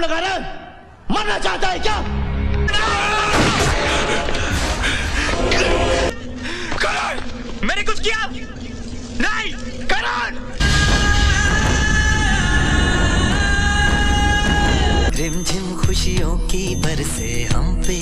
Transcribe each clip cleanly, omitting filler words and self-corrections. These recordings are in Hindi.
इल्जाम लगा रहा है? मरना चाहता है क्या? करण, मैंने कुछ किया नहीं। करण, रिमझिम खुशियों की बरसे हम पे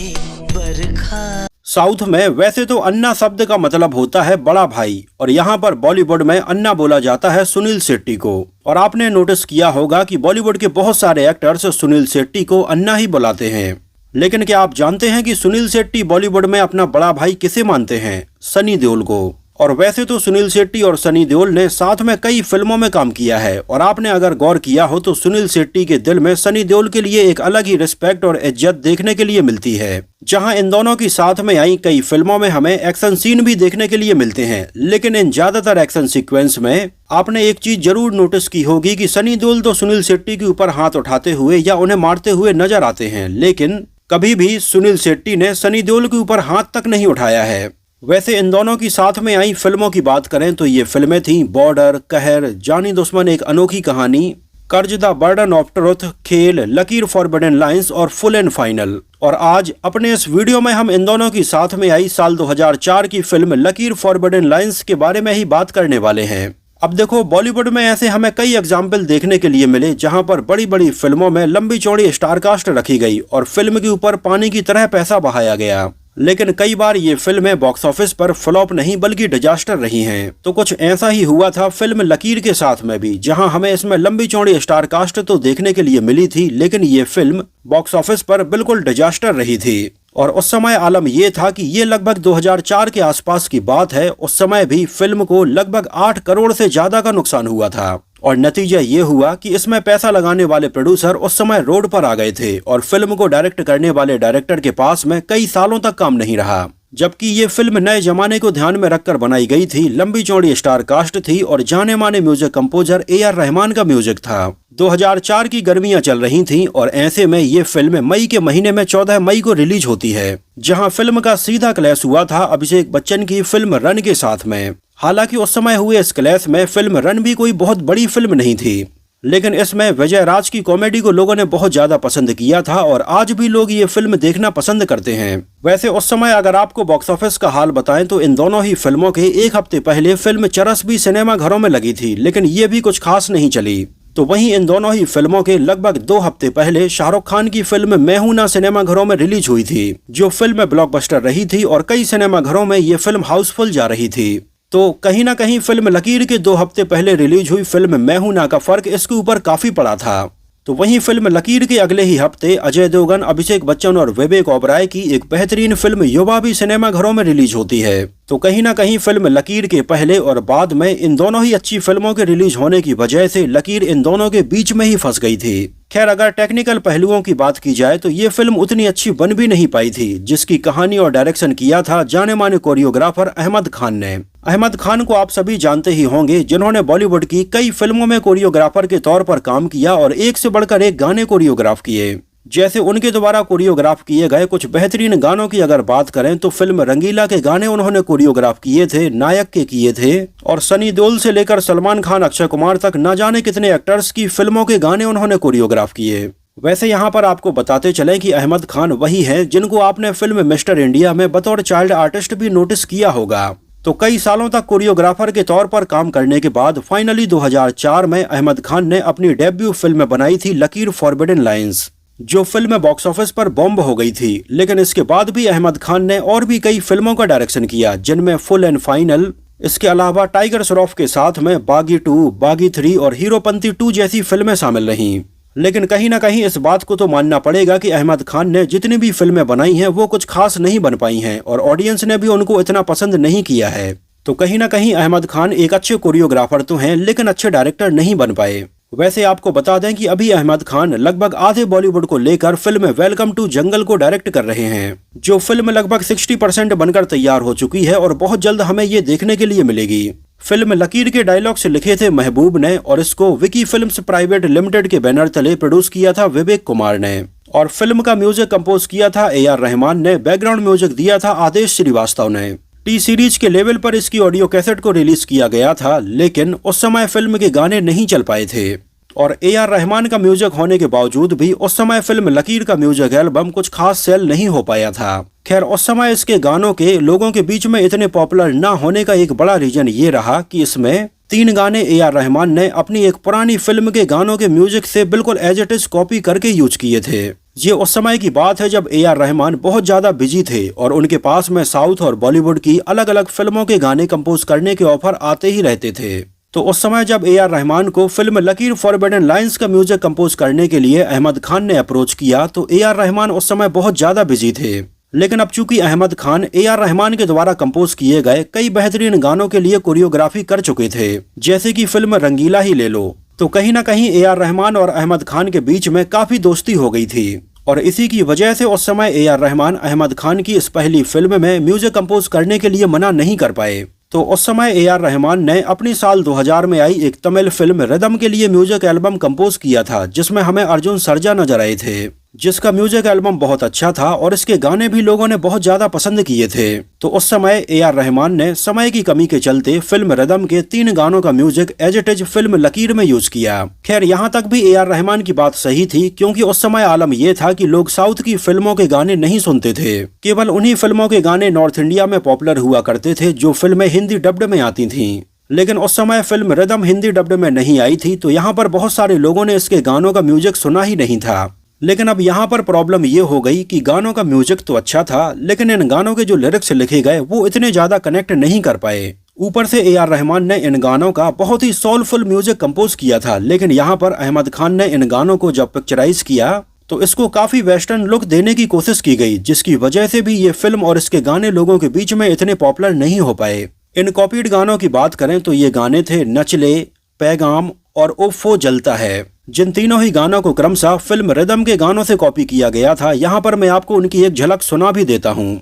बरखा। साउथ में वैसे तो अन्ना शब्द का मतलब होता है बड़ा भाई, और यहाँ पर बॉलीवुड में अन्ना बोला जाता है सुनील शेट्टी को। और आपने नोटिस किया होगा कि बॉलीवुड के बहुत सारे एक्टर्स सुनील शेट्टी को अन्ना ही बुलाते हैं। लेकिन क्या आप जानते हैं कि सुनील शेट्टी बॉलीवुड में अपना बड़ा भाई किसे मानते हैं? सनी देओल को। और वैसे तो सुनील शेट्टी और सनी देओल ने साथ में कई फिल्मों में काम किया है, और आपने अगर गौर किया हो तो सुनील शेट्टी के दिल में सनी देओल के लिए एक अलग ही रिस्पेक्ट और इज्जत देखने के लिए मिलती है। जहां इन दोनों की साथ में आई कई फिल्मों में हमें एक्शन सीन भी देखने के लिए मिलते हैं, लेकिन इन ज्यादातर एक्शन सीक्वेंस में आपने एक चीज जरूर नोटिस की होगी कि सनी देओल तो सुनील शेट्टी के ऊपर हाथ उठाते हुए या उन्हें मारते हुए नजर आते हैं, लेकिन कभी भी सुनील शेट्टी ने सनी देओल के ऊपर हाथ तक नहीं उठाया है। वैसे इन दोनों की साथ में आई फिल्मों की बात करें तो ये फिल्में थीं बॉर्डर, कहर, जानी दुश्मन एक अनोखी कहानी, कर्ज द बर्डन ऑफ ट्रुथ, खेल, लकीर फॉरबिडन लाइंस और फुल एंड फाइनल। और आज अपने इस वीडियो में हम इन दोनों की साथ में आई साल 2004 की फिल्म लकीर फॉरबिडन लाइंस के बारे में ही बात करने वाले हैं। अब देखो, बॉलीवुड में ऐसे हमें कई एग्जाम्पल देखने के लिए मिले जहां पर बड़ी बड़ी फिल्मों में लंबी चौड़ी स्टारकास्ट रखी गई और फिल्म के ऊपर पानी की तरह पैसा बहाया गया, लेकिन कई बार ये फिल्में बॉक्स ऑफिस पर फ्लॉप नहीं बल्कि डिजास्टर रही हैं। तो कुछ ऐसा ही हुआ था फिल्म लकीर के साथ में भी, जहां हमें इसमें लंबी चौड़ी स्टार कास्ट तो देखने के लिए मिली थी, लेकिन ये फिल्म बॉक्स ऑफिस पर बिल्कुल डिजास्टर रही थी। और उस समय आलम ये था कि ये लगभग 2004 के आसपास की बात है। उस समय भी फिल्म को लगभग 8 करोड़ से ज्यादा का नुकसान हुआ था, और नतीजा ये हुआ कि इसमें पैसा लगाने वाले प्रोड्यूसर उस समय रोड पर आ गए थे और फिल्म को डायरेक्ट करने वाले डायरेक्टर के पास में कई सालों तक काम नहीं रहा। जबकि ये फिल्म नए जमाने को ध्यान में रखकर बनाई गई थी, लंबी चौड़ी स्टार कास्ट थी और जाने माने म्यूजिक कंपोजर AR रहमान का म्यूजिक था। 2004 की गर्मियां चल रही थीं और ऐसे में ये फिल्म मई के महीने में 14 मई को रिलीज होती है, जहां फिल्म का सीधा क्लैश हुआ था अभिषेक बच्चन की फिल्म रन के साथ में। हालांकि उस समय हुए इस क्लैश में फिल्म रन भी कोई बहुत बड़ी फिल्म नहीं थी, लेकिन इसमें विजय राज की कॉमेडी को लोगों ने बहुत ज्यादा पसंद किया था और आज भी लोग ये फिल्म देखना पसंद करते हैं। वैसे उस समय अगर आपको बॉक्स ऑफिस का हाल बताएं तो इन दोनों ही फिल्मों के एक हफ्ते पहले फिल्म चरस भी सिनेमा घरों में लगी थी, लेकिन ये भी कुछ खास नहीं चली। तो वहीं इन दोनों ही फिल्मों के लगभग 2 हफ्ते पहले शाहरुख खान की फिल्म मैं हूं ना सिनेमा घरों में रिलीज हुई थी, जो फिल्म ब्लॉकबस्टर रही थी और कई सिनेमा घरों में ये फिल्म हाउसफुल जा रही थी। तो कहीं ना कहीं फिल्म लकीर के 2 हफ्ते पहले रिलीज हुई फिल्म मैं हूं ना का फर्क इसके ऊपर काफी पड़ा था। तो वहीं फिल्म लकीर के अगले ही हफ्ते अजय देवगन, अभिषेक बच्चन और विवेक ओबराय की एक बेहतरीन फिल्म युवा भी सिनेमा घरों में रिलीज होती है। तो कहीं ना कहीं फिल्म लकीर के पहले और बाद में इन दोनों ही अच्छी फिल्मों के रिलीज होने की वजह से लकीर इन दोनों के बीच में ही फंस गई थी। खैर, अगर टेक्निकल पहलुओं की बात की जाए तो ये फिल्म उतनी अच्छी बन भी नहीं पाई थी, जिसकी कहानी और डायरेक्शन किया था जाने माने कोरियोग्राफर अहमद खान ने। अहमद खान को आप सभी जानते ही होंगे, जिन्होंने बॉलीवुड की कई फिल्मों में कोरियोग्राफर के तौर पर काम किया और एक से बढ़कर एक गाने कोरियोग्राफ किए। जैसे उनके द्वारा कोरियोग्राफ किए गए कुछ बेहतरीन गानों की अगर बात करें तो फिल्म रंगीला के गाने उन्होंने कोरियोग्राफ किए थे, नायक के किए थे, और सनी देओल से लेकर सलमान खान, अक्षय कुमार तक न जाने कितने एक्टर्स की फिल्मों के गाने उन्होंने कोरियोग्राफ किए। वैसे यहाँ पर आपको बताते चले कि अहमद खान वही हैं जिनको आपने फिल्म मिस्टर इंडिया में बतौर चाइल्ड आर्टिस्ट भी नोटिस किया होगा। तो कई सालों तक कोरियोग्राफर के तौर पर काम करने के बाद फाइनली 2004 में अहमद खान ने अपनी डेब्यू फिल्म बनाई थी लकीर फॉरबिडन लाइंस, जो फिल्म बॉक्स ऑफिस पर बॉम्ब हो गई थी। लेकिन इसके बाद भी अहमद खान ने और भी कई फिल्मों का डायरेक्शन किया, जिनमें फुल एंड फाइनल, इसके अलावा टाइगर श्रॉफ के साथ में बागी 2, बागी 3 और हीरोपंती 2 जैसी फिल्में शामिल रहीं। लेकिन कहीं ना कहीं इस बात को तो मानना पड़ेगा कि अहमद खान ने जितनी भी फिल्में बनाई हैं वो कुछ खास नहीं बन पाई हैं और ऑडियंस ने भी उनको इतना पसंद नहीं किया है। तो कहीं ना कहीं अहमद खान एक अच्छे कोरियोग्राफर तो हैं, लेकिन अच्छे डायरेक्टर नहीं बन पाए। वैसे आपको बता दें कि अभी अहमद खान लगभग आधे बॉलीवुड को लेकर फिल्म वेलकम टू जंगल को डायरेक्ट कर रहे हैं, जो फिल्म लगभग 60% बनकर तैयार हो चुकी है और बहुत जल्द हमें ये देखने के लिए मिलेगी। फिल्म लकीर के डायलॉग्स लिखे थे महबूब ने और इसको विकी फिल्म्स प्राइवेट लिमिटेड के बैनर तले प्रोड्यूस किया था विवेक कुमार ने, और फिल्म का म्यूजिक कंपोज किया था AR रहमान ने, बैकग्राउंड म्यूजिक दिया था आदेश श्रीवास्तव ने। टी सीरीज के लेवल पर इसकी ऑडियो कैसेट को रिलीज किया गया था, लेकिन उस समय फिल्म के गाने नहीं चल पाए थे। और AR रहमान का म्यूजिक होने के बावजूद भी उस समय फिल्म लकीर का म्यूजिक एल्बम कुछ खास सेल नहीं हो पाया था। खैर उस समय इसके गानों के लोगों के बीच में इतने पॉपुलर ना होने का एक बड़ा रीजन ये रहा कि इसमें 3 गाने AR रहमान ने अपनी एक पुरानी फिल्म के गानों के म्यूजिक से बिल्कुल एज इट इज कॉपी करके यूज किए थे। ये उस समय की बात है जब AR रहमान बहुत ज्यादा बिजी थे और उनके पास में साउथ और बॉलीवुड की अलग अलग फिल्मों के गाने कंपोज करने के ऑफर आते ही रहते थे। तो उस समय जब AR रहमान को फिल्म लकीर फॉरबिडन लाइंस का म्यूजिक कंपोज करने के लिए अहमद खान ने अप्रोच किया तो AR रहमान उस समय बहुत ज्यादा बिजी थे। लेकिन अब चूंकि अहमद खान AR रहमान के द्वारा कंपोज किए गए कई बेहतरीन गानों के लिए कोरियोग्राफी कर चुके थे, जैसे कि फिल्म रंगीला ही ले लो, तो कहीं ना कहीं AR रहमान और अहमद खान के बीच में काफी दोस्ती हो गई थी और इसी की वजह से उस समय AR रहमान अहमद खान की इस पहली फिल्म में म्यूजिक कंपोज करने के लिए मना नहीं कर पाए। तो उस समय AR रहमान ने अपनी साल 2000 में आई एक तमिल फिल्म रिदम के लिए म्यूजिक एल्बम कंपोज किया था, जिसमें हमें अर्जुन सर्जा नजर आए थे, जिसका म्यूजिक एल्बम बहुत अच्छा था और इसके गाने भी लोगों ने बहुत ज्यादा पसंद किए थे। तो उस समय AR रहमान ने समय की कमी के चलते फिल्म रिदम के 3 गानों का music as it is film Lakeer में यूज किया। खैर यहाँ तक भी AR रहमान की बात सही थी, क्योंकि उस समय आलम ये था कि लोग साउथ की फिल्मों के गाने नहीं सुनते थे, केवल उन्हीं फिल्मों के गाने नॉर्थ इंडिया में पॉपुलर हुआ करते थे जो फिल्में हिंदी डब्ड में आती थी। लेकिन उस समय फिल्म रिदम हिंदी डब्ड में नहीं आई थी, तो यहाँ पर बहुत सारे लोगों ने इसके गानों का म्यूजिक सुना ही नहीं था। लेकिन अब यहाँ पर प्रॉब्लम ये हो गई कि गानों का म्यूजिक तो अच्छा था, लेकिन इन गानों के जो लिरिक्स लिखे गए वो इतने ज्यादा कनेक्ट नहीं कर पाए। ऊपर से AR रहमान ने इन गानों का बहुत ही सोलफुल म्यूजिक कंपोज किया था, लेकिन यहाँ पर अहमद खान ने इन गानों को जब पिक्चराइज किया तो इसको काफी वेस्टर्न लुक देने की कोशिश की गई, जिसकी वजह से भी ये फिल्म और इसके गाने लोगों के बीच में इतने पॉपुलर नहीं हो पाए। इन कॉपीड गानों की बात करें तो ये गाने थे नचले, पैगाम और उफ़ो जलता है, जिन तीनों ही गानों को क्रमशः फिल्म रिदम के गानों से कॉपी किया गया था। यहाँ पर मैं आपको उनकी एक झलक सुना भी देता हूँ।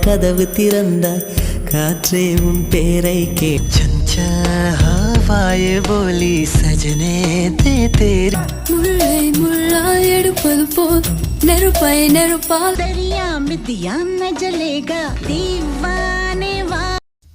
கதவு திறந்தாய் காற்றே உன் பேரை கேட்ச ஹவாயே बोली सजने दे तेरी முல்லை முள்ளாய் எடுப்பது போல் நெருப்பாய் நெருப்பால் दरिया में दिया न जलेगा दीवाने वा।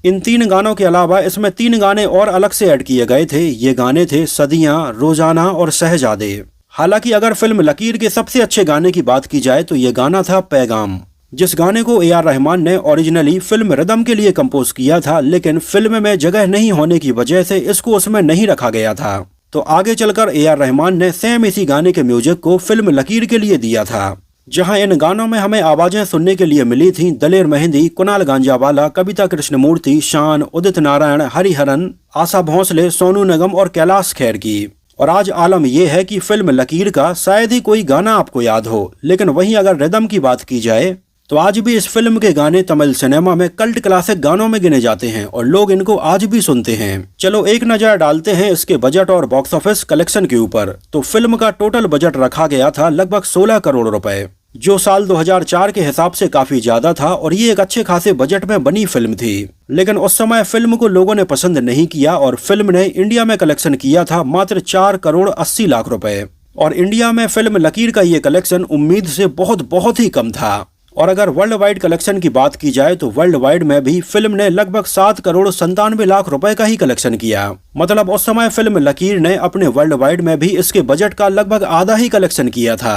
इन 3 गानों के अलावा इसमें 3 गाने और अलग से ऐड किए गए थे। ये गाने थे सदियां, रोजाना और शहजादे। हालांकि अगर फिल्म लकीर के सबसे अच्छे गाने की बात की जाए तो ये गाना था पैगाम, जिस गाने को AR रहमान ने ओरिजिनली फिल्म रिदम के लिए कंपोज किया था, लेकिन फिल्म में जगह नहीं होने की वजह से इसको उसमें नहीं रखा गया था। तो आगे चलकर AR रहमान ने सेम इसी गाने के म्यूजिक को फिल्म लकीर के लिए दिया था, जहां इन गानों में हमें आवाजें सुनने के लिए मिली थीं दलेर मेहंदी, कुणाल गांजावाला, कविता कृष्णमूर्ति, शान, उदित नारायण, हरिहरन, आशा भोंसले, सोनू निगम और कैलाश खेर की। और आज आलम यह है कि फिल्म लकीर का शायद ही कोई गाना आपको याद हो, लेकिन वहीं अगर रिदम की बात की जाए तो आज भी इस फिल्म के गाने तमिल सिनेमा में कल्ट क्लासिक गानों में गिने जाते हैं और लोग इनको आज भी सुनते हैं। चलो एक नजर डालते हैं इसके बजट और बॉक्स ऑफिस कलेक्शन के ऊपर। तो फिल्म का टोटल बजट रखा गया था लगभग 16 करोड़ रुपए, जो साल 2004 के हिसाब से काफी ज्यादा था और ये एक अच्छे खासे बजट में बनी फिल्म थी। लेकिन उस समय फिल्म को लोगों ने पसंद नहीं किया और फिल्म ने इंडिया में कलेक्शन किया था मात्र 4 करोड़ 80 लाख रुपए। और इंडिया में फिल्म लकीर का ये कलेक्शन उम्मीद से बहुत ही कम था। और अगर वर्ल्ड वाइड कलेक्शन की बात की जाए तो वर्ल्ड वाइड में भी फिल्म ने लगभग 7 करोड़ 97 लाख रुपए का ही कलेक्शन किया। मतलब उस समय फिल्म लकीर ने अपने वर्ल्ड वाइड में भी इसके बजट का लगभग आधा ही कलेक्शन किया था।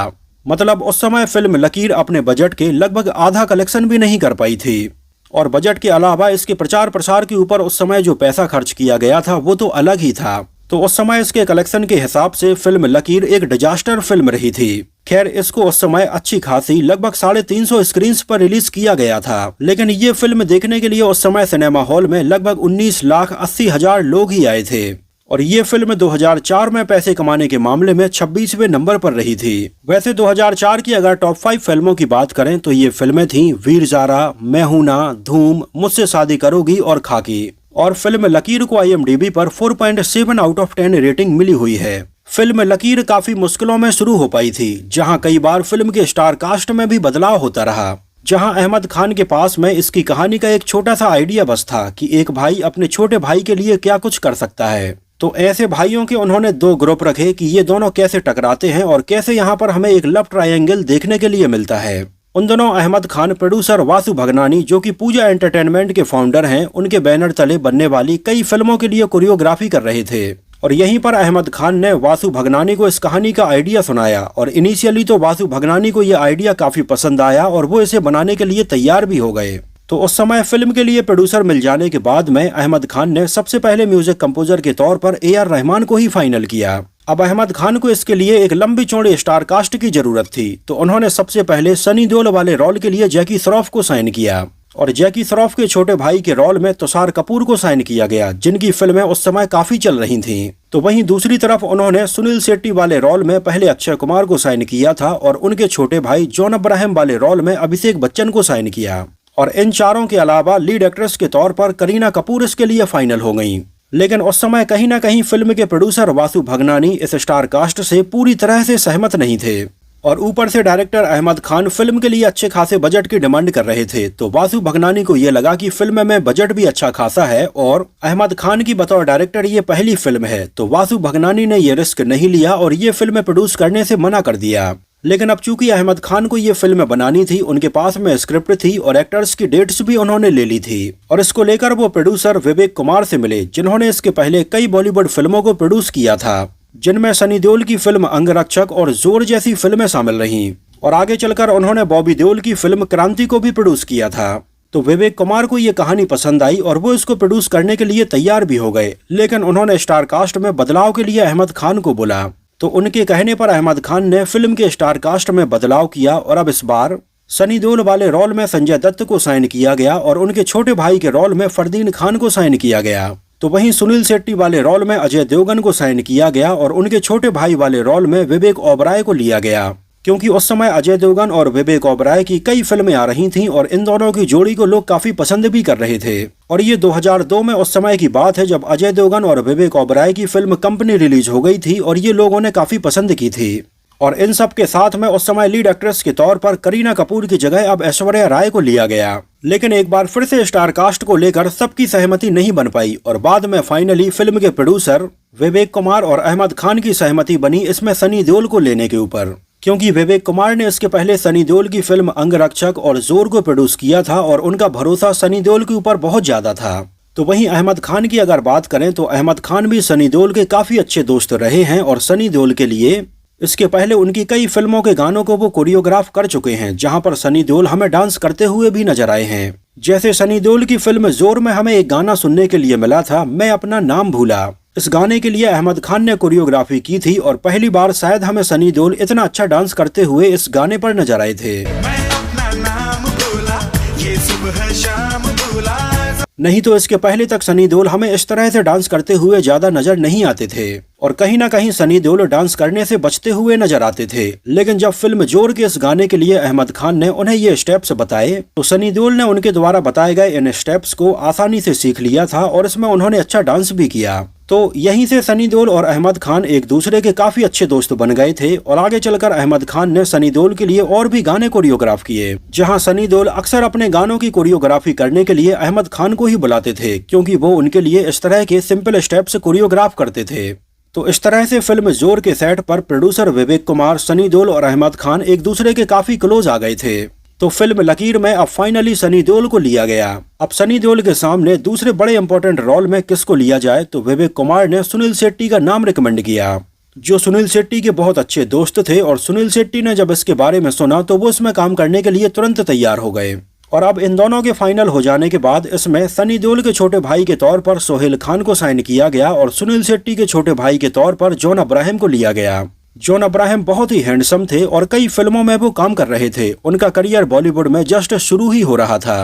मतलब उस समय फिल्म लकीर अपने बजट के लगभग आधा कलेक्शन भी नहीं कर पाई थी। और बजट के अलावा इसके प्रचार प्रसार के ऊपर उस समय जो पैसा खर्च किया गया था वो तो अलग ही था। तो उस समय इसके कलेक्शन के हिसाब से फिल्म लकीर एक डिजास्टर फिल्म रही थी। खैर इसको उस समय अच्छी खासी लगभग 350 स्क्रीन पर रिलीज किया गया था, लेकिन ये फिल्म देखने के लिए उस समय सिनेमा हॉल में लगभग 19,80,000 लोग ही आए थे। और ये फिल्म 2004 में पैसे कमाने के मामले में 26वें नंबर पर रही थी। वैसे 2004 की अगर टॉप 5 फिल्मों की बात करें तो ये फिल्में थीं वीर ज़ारा, मैं हूं ना, धूम, मुझसे शादी करोगी और खाकी। और फिल्म लकीर को IMDb पर 4.7 आउट ऑफ 10 रेटिंग मिली हुई है। फिल्म लकीर काफी मुश्किलों में शुरू हो पाई थी, जहां कई बार फिल्म के स्टार कास्ट में भी बदलाव होता रहा। जहां अहमद खान के पास में इसकी कहानी का एक छोटा सा आइडिया बस था कि एक भाई अपने छोटे भाई के लिए क्या कुछ कर सकता है, तो ऐसे भाइयों के उन्होंने दो ग्रुप रखे कि ये दोनों कैसे टकराते हैं और कैसे यहाँ पर हमें एक लव ट्रायंगल देखने के लिए मिलता है। उन दोनों अहमद खान प्रोड्यूसर वासु भगनानी जो कि पूजा एंटरटेनमेंट के फाउंडर हैं, उनके बैनर तले बनने वाली कई फिल्मों के लिए कोरियोग्राफी कर रहे थे। और यहीं पर अहमद खान ने वासु भगनानी को इस कहानी का आइडिया सुनाया और इनिशियली तो वासु भगनानी को यह आइडिया काफी पसंद आया और वो इसे बनाने के लिए तैयार भी हो गए। तो उस समय फिल्म के लिए प्रोड्यूसर मिल जाने के बाद में अहमद खान ने सबसे पहले म्यूजिक कंपोजर के तौर पर AR रहमान को ही फाइनल किया। अब अहमद खान को इसके लिए एक लंबी चौड़ी स्टार कास्ट की जरूरत थी, तो उन्होंने सबसे पहले सनी देओल वाले रोल के लिए जैकी श्रॉफ को साइन किया और जैकी श्रॉफ के छोटे भाई के रोल में तुषार कपूर को साइन किया गया, जिनकी फिल्में उस समय काफी चल रही थीं। तो वहीं दूसरी तरफ उन्होंने सुनील शेट्टी वाले रोल में पहले अक्षय कुमार को साइन किया था और उनके छोटे भाई जॉन अब्राहम वाले रोल में अभिषेक बच्चन को साइन किया। और इन चारों के अलावा लीड एक्ट्रेस के तौर पर करीना कपूर इसके लिए फाइनल हो गयी। लेकिन उस समय कहीं ना कहीं फिल्म के प्रोड्यूसर वासु भगनानी इस स्टार कास्ट से पूरी तरह से सहमत नहीं थे और ऊपर से डायरेक्टर अहमद खान फिल्म के लिए अच्छे खासे बजट की डिमांड कर रहे थे। तो वासु भगनानी को ये लगा कि फिल्म में बजट भी अच्छा खासा है और अहमद खान की बतौर डायरेक्टर ये पहली फिल्म है, तो वासु भगनानी ने ये रिस्क नहीं लिया और ये फिल्म प्रोड्यूस करने से मना कर दिया। लेकिन अब चूंकि अहमद खान को ये फिल्म बनानी थी, उनके पास में स्क्रिप्ट थी और एक्टर्स की डेट्स भी उन्होंने ले ली थी और इसको लेकर वो प्रोड्यूसर विवेक कुमार से मिले, जिन्होंने इसके पहले कई बॉलीवुड फिल्मों को प्रोड्यूस किया था, जिनमें सनी देओल की फिल्म अंगरक्षक और जोर जैसी फिल्में शामिल रहीं। और आगे चलकर उन्होंने बॉबी देओल की फिल्म क्रांति को भी प्रोड्यूस किया था। तो विवेक कुमार को ये कहानी पसंद आई और वो इसको प्रोड्यूस करने के लिए तैयार भी हो गए, लेकिन उन्होंने स्टार कास्ट में बदलाव के लिए अहमद खान को बोला। तो उनके कहने पर अहमद खान ने फिल्म के स्टार कास्ट में बदलाव किया और अब इस बार सनी देओल वाले रोल में संजय दत्त को साइन किया गया और उनके छोटे भाई के रोल में फरदीन खान को साइन किया गया। तो वहीं सुनील शेट्टी वाले रोल में अजय देवगन को साइन किया गया और उनके छोटे भाई वाले रोल में विवेक ओबराय को लिया गया, क्योंकि उस समय अजय देवगन और विवेक ओबराय की कई फिल्में आ रही थीं और इन दोनों की जोड़ी को लोग काफी पसंद भी कर रहे थे। और ये 2002 में उस समय की बात है जब अजय देवगन और विवेक ओबराय की फिल्म कंपनी रिलीज हो गई थी और ये लोगों ने काफी पसंद की थी। और इन सब के साथ में उस समय लीड एक्ट्रेस के तौर पर करीना कपूर की जगह अब ऐश्वर्या राय को लिया गया। लेकिन एक बार फिर से स्टार कास्ट को लेकर सबकी सहमति नहीं बन पाई और बाद में फाइनली फिल्म के प्रोड्यूसर विवेक कुमार और अहमद खान की सहमति बनी इसमें सनी देओल को लेने के ऊपर, क्योंकि विवेक कुमार ने इसके पहले सनी देओल की फिल्म अंगरक्षक और जोर को प्रोड्यूस किया था और उनका भरोसा सनी देओल के ऊपर बहुत ज्यादा था। तो वहीं अहमद खान की अगर बात करें तो अहमद खान भी सनी देओल के काफी अच्छे दोस्त रहे हैं और सनी देओल के लिए इसके पहले उनकी कई फिल्मों के गानों को वो कोरियोग्राफ कर चुके हैं, जहां पर सनी देओल हमें डांस करते हुए भी नजर आए हैं। जैसे सनी देओल की फिल्म जोर में हमें एक गाना सुनने के लिए मिला था, मैं अपना नाम भूला। इस गाने के लिए अहमद खान ने कोरियोग्राफी की थी और पहली बार शायद हमें सनी देओल इतना अच्छा डांस करते हुए इस गाने पर नजर आए थे। मैं अपना नाम भूला, ये सुबह शाम भूला। नहीं तो इसके पहले तक सनी देओल हमें इस तरह से डांस करते हुए ज्यादा नजर नहीं आते थे और कहीं ना कहीं सनी देओल डांस करने से बचते हुए नजर आते थे। लेकिन जब फिल्म जोर के इस गाने के लिए अहमद खान ने उन्हें ये स्टेप्स बताए तो सनी देओल ने उनके द्वारा बताए गए इन स्टेप्स को आसानी से सीख लिया था और इसमें उन्होंने अच्छा डांस भी किया। तो यहीं से सनी देओल और अहमद खान एक दूसरे के काफी अच्छे दोस्त बन गए थे और आगे चलकर अहमद खान ने सनी देओल के लिए और भी गाने कोरियोग्राफ किए, जहां सनी देओल अक्सर अपने गानों की कोरियोग्राफी करने के लिए अहमद खान को ही बुलाते थे, क्योंकि वो उनके लिए इस तरह के सिंपल स्टेप्स कोरियोग्राफ करते थे। तो इस तरह से फिल्म जोर के सेट पर प्रोड्यूसर विवेक कुमार, सनी देओल और अहमद खान एक दूसरे के काफी क्लोज आ गए थे। तो फिल्म लकीर में अब फाइनली सनी देओल को लिया गया। अब सनी देओल के सामने दूसरे बड़े इंपॉर्टेंट रोल में किसको लिया जाए, तो विवेक कुमार ने सुनील शेट्टी का नाम रिकमेंड किया, जो सुनील शेट्टी के बहुत अच्छे दोस्त थे। और सुनील शेट्टी ने जब इसके बारे में सुना तो वो इसमें काम करने के लिए तुरंत तैयार हो गए। और अब इन दोनों के फाइनल हो जाने के बाद इसमें सनी देओल के छोटे भाई के तौर पर सोहेल खान को साइन किया गया और सुनील शेट्टी के छोटे भाई के तौर पर जॉन अब्राहम को लिया गया। जॉन अब्राहम बहुत ही हैंडसम थे और कई फिल्मों में वो काम कर रहे थे। उनका करियर बॉलीवुड में जस्ट शुरू ही हो रहा था।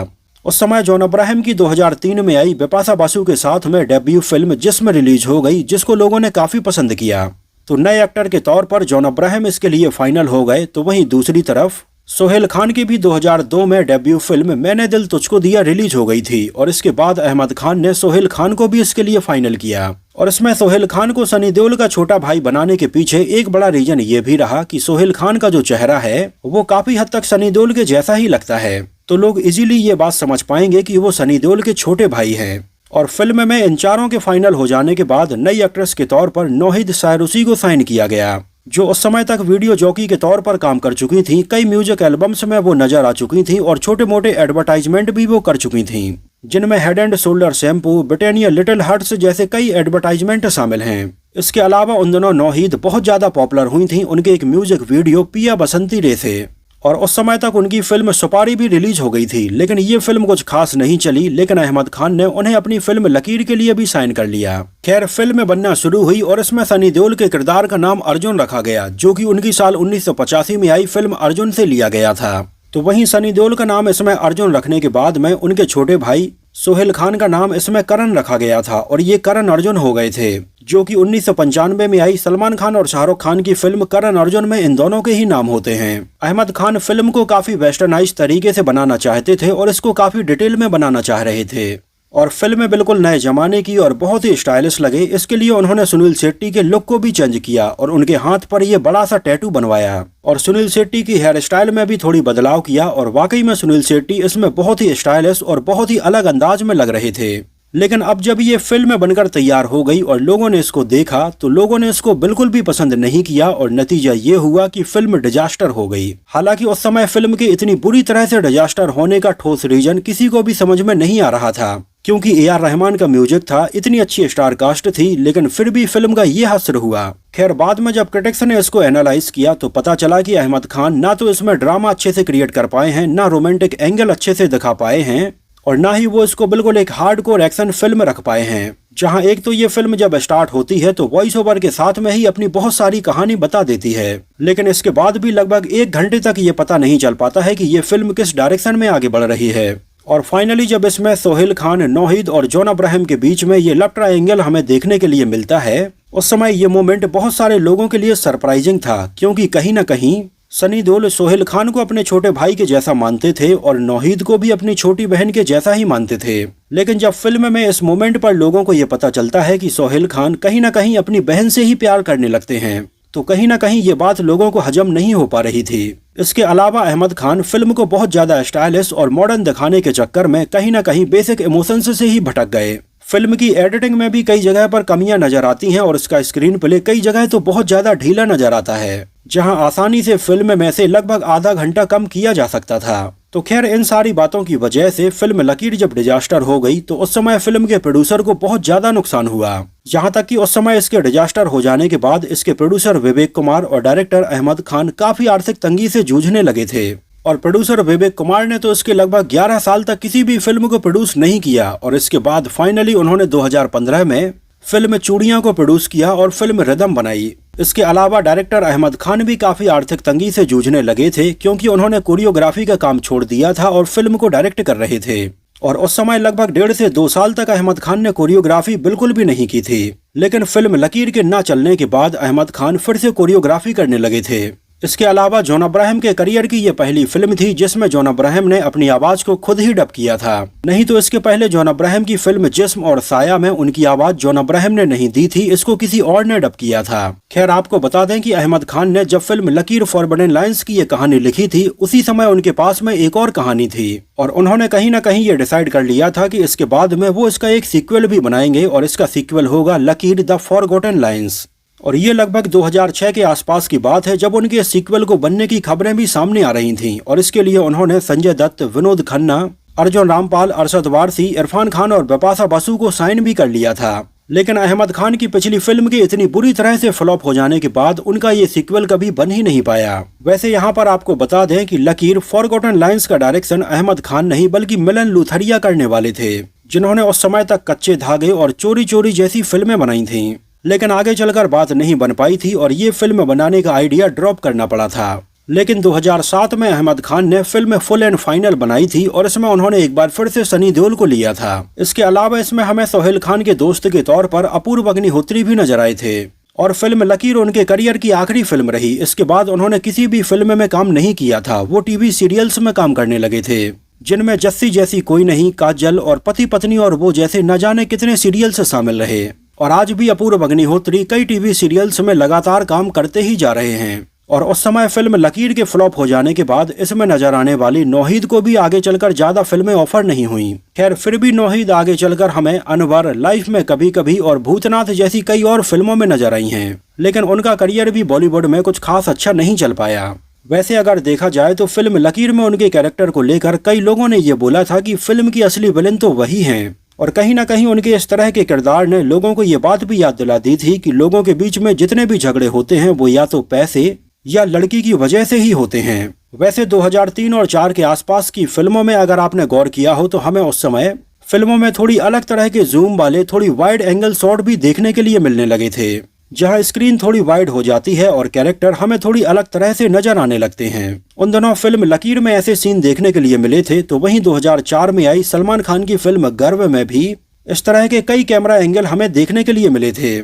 उस समय जॉन अब्राहम की 2003 में आई बिपाशा बासु के साथ में डेब्यू फिल्म जिस्म रिलीज हो गई, जिसको लोगों ने काफी पसंद किया। तो नए एक्टर के तौर पर जॉन अब्राहम इसके लिए फाइनल हो गए। तो वहीं दूसरी तरफ सोहेल खान की भी 2002 में डेब्यू फिल्म मैंने दिल तुझको दिया रिलीज हो गई थी और इसके बाद अहमद खान ने सोहेल खान को भी इसके लिए फाइनल किया। और इसमें सोहेल खान को सनी देओल का छोटा भाई बनाने के पीछे एक बड़ा रीजन ये भी रहा कि सोहेल खान का जो चेहरा है वो काफी हद तक सनी देओल के जैसा ही लगता है, तो लोग इजीली ये बात समझ पाएंगे कि वो सनी देओल के छोटे भाई हैं। और फिल्म में इन चारों के फाइनल हो जाने के बाद नई एक्ट्रेस के तौर पर नौहिद सायरुसी को साइन किया गया, जो उस समय तक वीडियो जॉकी के तौर पर काम कर चुकी थी। कई म्यूजिक एल्बम्स में वो नजर आ चुकी थी और छोटे मोटे एडवर्टाइजमेंट भी वो कर चुकी थी, जिनमें head and shoulder shampoo, Britannia little hearts जैसे कई एडवर्टाइजमेंट शामिल हैं। इसके अलावा उन दिनों नौहिद बहुत ज्यादा पॉपुलर हुई थी उनके एक म्यूजिक वीडियो पिया बसंती रे से, और उस समय तक उनकी फिल्म सुपारी भी रिलीज हो गई थी, लेकिन ये फिल्म कुछ खास नहीं चली। लेकिन अहमद खान ने उन्हें अपनी फिल्म लकीर के लिए भी साइन कर लिया। खैर, फिल्म बनना शुरू हुई और इसमें सनी देओल के किरदार का नाम अर्जुन रखा गया, जो कि उनकी साल 1985 में आई फिल्म अर्जुन से लिया गया था। तो वहीं सनी देओल का नाम इसमें अर्जुन रखने के बाद में उनके छोटे भाई सोहेल खान का नाम इसमें करण रखा गया था, और ये करण अर्जुन हो गए थे, जो कि 1995 में आई सलमान खान और शाहरुख खान की फिल्म करण अर्जुन में इन दोनों के ही नाम होते हैं। अहमद खान फिल्म को काफी वेस्टर्नाइज तरीके से बनाना चाहते थे और इसको काफी डिटेल में बनाना चाह रहे थे, और फिल्म बिल्कुल नए जमाने की और बहुत ही स्टाइलिश लगे। इसके लिए उन्होंने सुनील शेट्टी के लुक को भी चेंज किया और उनके हाथ पर ये बड़ा सा टैटू बनवाया, और सुनील शेट्टी की हेयर स्टाइल में भी थोड़ी बदलाव किया, और वाकई में सुनील शेट्टी इसमें बहुत ही स्टाइलिश और बहुत ही अलग अंदाज में लग रहे थे। लेकिन अब जब ये फिल्म बनकर तैयार हो गई और लोगों ने इसको देखा तो लोगों ने इसको बिल्कुल भी पसंद नहीं किया, और नतीजा ये हुआ कि फिल्म डिजास्टर हो गई। हालांकि उस समय फिल्म के इतनी बुरी तरह से डिजास्टर होने का ठोस रीजन किसी को भी समझ में नहीं आ रहा था, क्योंकि ए.आर. रहमान का म्यूजिक था, इतनी अच्छी स्टार कास्ट थी, लेकिन फिर भी फिल्म का ये हास्य हुआ। खैर, बाद में जब क्रिटिक्स ने इसको एनालाइज किया तो पता चला कि अहमद खान ना तो इसमें ड्रामा अच्छे से क्रिएट कर पाए हैं, ना रोमांटिक एंगल अच्छे से दिखा पाए हैं, और ना ही वो इसको बिल्कुल एक हार्डकोर एक्शन फिल्म रख पाए हैं, जहां एक तो ये फिल्म जब स्टार्ट होती है तो वॉइस ओवर के साथ में ही अपनी बहुत सारी कहानी बता देती है, लेकिन इसके बाद भी लगभग 1 घंटे तक ये पता नहीं चल पाता है कि ये फिल्म किस डायरेक्शन में आगे बढ़ रही है। और फाइनली जब इसमें सोहेल खान, नौहिद और जॉन अब्राहम के बीच में ये लव ट्रायंगल हमें देखने के लिए मिलता है, उस समय ये मोमेंट बहुत सारे लोगों के लिए सरप्राइजिंग था, क्योंकि कहीं ना कहीं सनी देओल सोहेल खान को अपने छोटे भाई के जैसा मानते थे और नौहिद को भी अपनी छोटी बहन के जैसा ही मानते थे। लेकिन जब फिल्म में इस मोमेंट पर लोगों को ये पता चलता है कि सोहेल खान कहीं ना कहीं अपनी बहन से ही प्यार करने लगते हैं, तो कहीं ना कहीं ये बात लोगों को हजम नहीं हो पा रही थी। इसके अलावा अहमद खान फिल्म को बहुत ज्यादा स्टाइलिश और मॉडर्न दिखाने के चक्कर में कहीं ना कहीं बेसिक इमोशंस से ही भटक गए। फिल्म की एडिटिंग में भी कई जगह पर कमियां नजर आती हैं और इसका स्क्रीन प्ले कई जगह तो बहुत ज्यादा ढीला नजर आता है, जहां आसानी से फिल्म में से लगभग आधा घंटा कम किया जा सकता था। तो खैर, इन सारी बातों की वजह से फिल्म लकीर जब डिजास्टर हो गई तो उस समय फिल्म के प्रोड्यूसर को बहुत ज्यादा नुकसान हुआ, जहां तक कि उस समय इसके डिजास्टर हो जाने के बाद इसके प्रोड्यूसर विवेक कुमार और डायरेक्टर अहमद खान काफी आर्थिक तंगी से जूझने लगे थे। और प्रोड्यूसर विवेक कुमार ने तो इसके लगभग 11 साल तक किसी भी फिल्म को प्रोड्यूस नहीं किया, और इसके बाद फाइनली उन्होंने 2015 में फिल्म चूड़ियां को प्रोड्यूस किया और फिल्म रिदम बनाई। इसके अलावा डायरेक्टर अहमद खान भी काफी आर्थिक तंगी से जूझने लगे थे, क्योंकि उन्होंने कोरियोग्राफी का काम छोड़ दिया था और फिल्म को डायरेक्ट कर रहे थे, और उस समय लगभग 1.5 से 2 साल तक अहमद खान ने कोरियोग्राफी बिल्कुल भी नहीं की थी। लेकिन फिल्म लकीर के ना चलने के बाद अहमद खान फिर से कोरियोग्राफी करने लगे थे। इसके अलावा जॉन अब्राहम के करियर की ये पहली फिल्म थी जिसमें जॉन अब्राहम ने अपनी आवाज को खुद ही डब किया था, नहीं तो इसके पहले जॉन अब्राहम की फिल्म जिस्म और साया में उनकी आवाज जॉन अब्राहम ने नहीं दी थी, इसको किसी और ने डब किया था। खैर, आपको बता दें कि अहमद खान ने जब फिल्म लकीर फॉरबिडन लाइन्स की ये कहानी लिखी थी, उसी समय उनके पास में एक और कहानी थी, और उन्होंने कहीं ना कहीं ये डिसाइड कर लिया था कि इसके बाद में वो इसका एक सीक्वल भी बनाएंगे, और इसका सीक्वल होगा लकीर द फॉरगॉटन लाइन्स। और ये लगभग 2006 के आसपास की बात है, जब उनके सीक्वल को बनने की खबरें भी सामने आ रही थीं, और इसके लिए उन्होंने संजय दत्त, विनोद खन्ना, अर्जुन रामपाल, अरशद वारसी, इरफान खान और बिपाशा बसु को साइन भी कर लिया था। लेकिन अहमद खान की पिछली फिल्म के इतनी बुरी तरह से फ्लॉप हो जाने के बाद उनका ये सीक्वल कभी बन ही नहीं पाया। वैसे यहाँ पर आपको बता दें कि लकीर फॉरगॉटन लाइन्स का डायरेक्शन अहमद खान नहीं बल्कि मिलन लूथरिया करने वाले थे, जिन्होंने उस समय तक कच्चे धागे और चोरी चोरी जैसी फिल्में बनाई थी। लेकिन आगे चलकर बात नहीं बन पाई थी और ये फिल्म बनाने का आइडिया ड्रॉप करना पड़ा था। लेकिन 2007 में अहमद खान ने फिल्म फुल एंड फाइनल बनाई थी, और इसमें उन्होंने एक बार फिर से सनी देओल को लिया था। इसके अलावा इसमें हमें सोहेल खान के दोस्त के तौर पर अपूर्व अग्निहोत्री भी नजर आए थे, और फिल्म लकीर उनके करियर की आखिरी फिल्म रही। इसके बाद उन्होंने किसी भी फिल्म में काम नहीं किया था, वो टीवी सीरियल्स में काम करने लगे थे, जिनमें जस्सी जैसी कोई नहीं, काजल और पति पत्नी और वो जैसे न जाने कितने सीरियल्स शामिल रहे। और आज भी अपूर्व अग्निहोत्री कई टीवी सीरियल्स में लगातार काम करते ही जा रहे हैं। और उस समय फिल्म लकीर के फ्लॉप हो जाने के बाद इसमें नजर आने वाली नौहीद को भी आगे चलकर ज्यादा फिल्में ऑफर नहीं हुई। खैर फिर भी नौहीद आगे चलकर हमें अनवर, लाइफ में कभी कभी और भूतनाथ जैसी कई और फिल्मों में नजर आई हैं, लेकिन उनका करियर भी बॉलीवुड में कुछ खास अच्छा नहीं चल पाया। वैसे अगर देखा जाए तो फिल्म लकीर में उनके कैरेक्टर को लेकर कई लोगों ने ये बोला था कि फिल्म की असली विलेन तो वही हैं, और कहीं ना कहीं उनके इस तरह के किरदार ने लोगों को ये बात भी याद दिला दी थी कि लोगों के बीच में जितने भी झगड़े होते हैं वो या तो पैसे या लड़की की वजह से ही होते हैं। वैसे 2003 और 4 के आसपास की फिल्मों में अगर आपने गौर किया हो तो हमें उस समय फिल्मों में थोड़ी अलग तरह के जूम वाले थोड़ी वाइड एंगल शॉट भी देखने के लिए मिलने लगे थे, जहां स्क्रीन थोड़ी वाइड हो जाती है और कैरेक्टर हमें थोड़ी अलग तरह से नजर आने लगते हैं। उन दोनों फिल्म लकीर में ऐसे सीन देखने के लिए मिले थे, तो वहीं 2004 में आई सलमान खान की फिल्म गर्व में भी इस तरह के कई कैमरा एंगल हमें देखने के लिए मिले थे।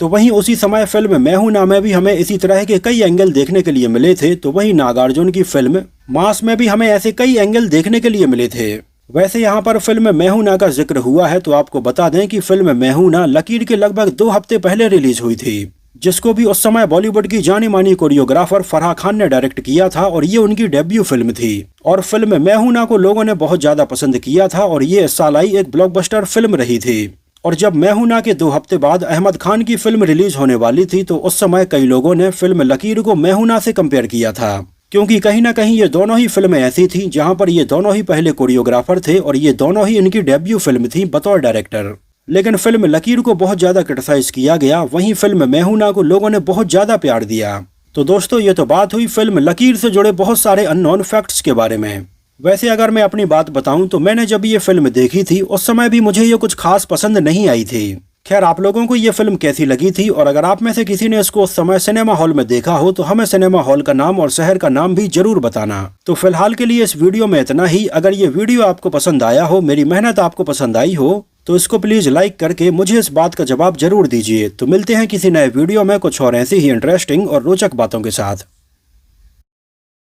तो वहीं उसी समय फिल्म मैं हूं ना में भी हमें इसी तरह के कई एंगल देखने के लिए मिले थे। तो वहीं नागार्जुन की फिल्म मास में भी हमें ऐसे कई एंगल देखने के लिए मिले थे। वैसे यहाँ पर फिल्म मैं हूं ना का जिक्र हुआ है तो आपको बता दें कि फिल्म मैं हूं ना लकीर के लगभग 2 हफ्ते पहले रिलीज हुई थी, जिसको भी उस समय बॉलीवुड की जानी मानी कोरियोग्राफर फराह खान ने डायरेक्ट किया था और ये उनकी डेब्यू फिल्म थी। और फिल्म मैं हूं ना को लोगों ने बहुत ज्यादा पसंद किया था और ये इस साल आई एक ब्लॉकबस्टर फिल्म रही थी। और जब मैं हूं ना के 2 हफ्ते बाद अहमद खान की फिल्म रिलीज होने वाली थी तो उस समय कई लोगों ने फिल्म लकीर को मैं हूं ना से कंपेयर किया था, क्योंकि कहीं ना कहीं ये दोनों ही फिल्में ऐसी थी जहां पर ये दोनों ही पहले कोरियोग्राफर थे और ये दोनों ही इनकी डेब्यू फिल्म थी बतौर डायरेक्टर। लेकिन फिल्म लकीर को बहुत ज्यादा क्रिटिसाइज किया गया, वहीं फिल्म मैं हूं ना को लोगों ने बहुत ज्यादा प्यार दिया। तो दोस्तों ये तो बात हुई फिल्म लकीर से जुड़े बहुत सारे अननोन फैक्ट्स के बारे में। वैसे अगर मैं अपनी बात बताऊं तो मैंने जब ये फिल्म देखी थी उस समय भी मुझे ये कुछ खास पसंद नहीं आई थी। खैर आप लोगों को ये फिल्म कैसी लगी थी, और अगर आप में से किसी ने इसको उस समय सिनेमा हॉल में देखा हो तो हमें सिनेमा हॉल का नाम और शहर का नाम भी जरूर बताना। तो फिलहाल के लिए इस वीडियो में इतना ही। अगर ये वीडियो आपको पसंद आया हो, मेरी मेहनत आपको पसंद आई हो, तो इसको प्लीज लाइक करके मुझे इस बात का जवाब जरूर दीजिए। तो मिलते हैं किसी नए वीडियो में कुछ और ऐसी ही इंटरेस्टिंग और रोचक बातों के साथ।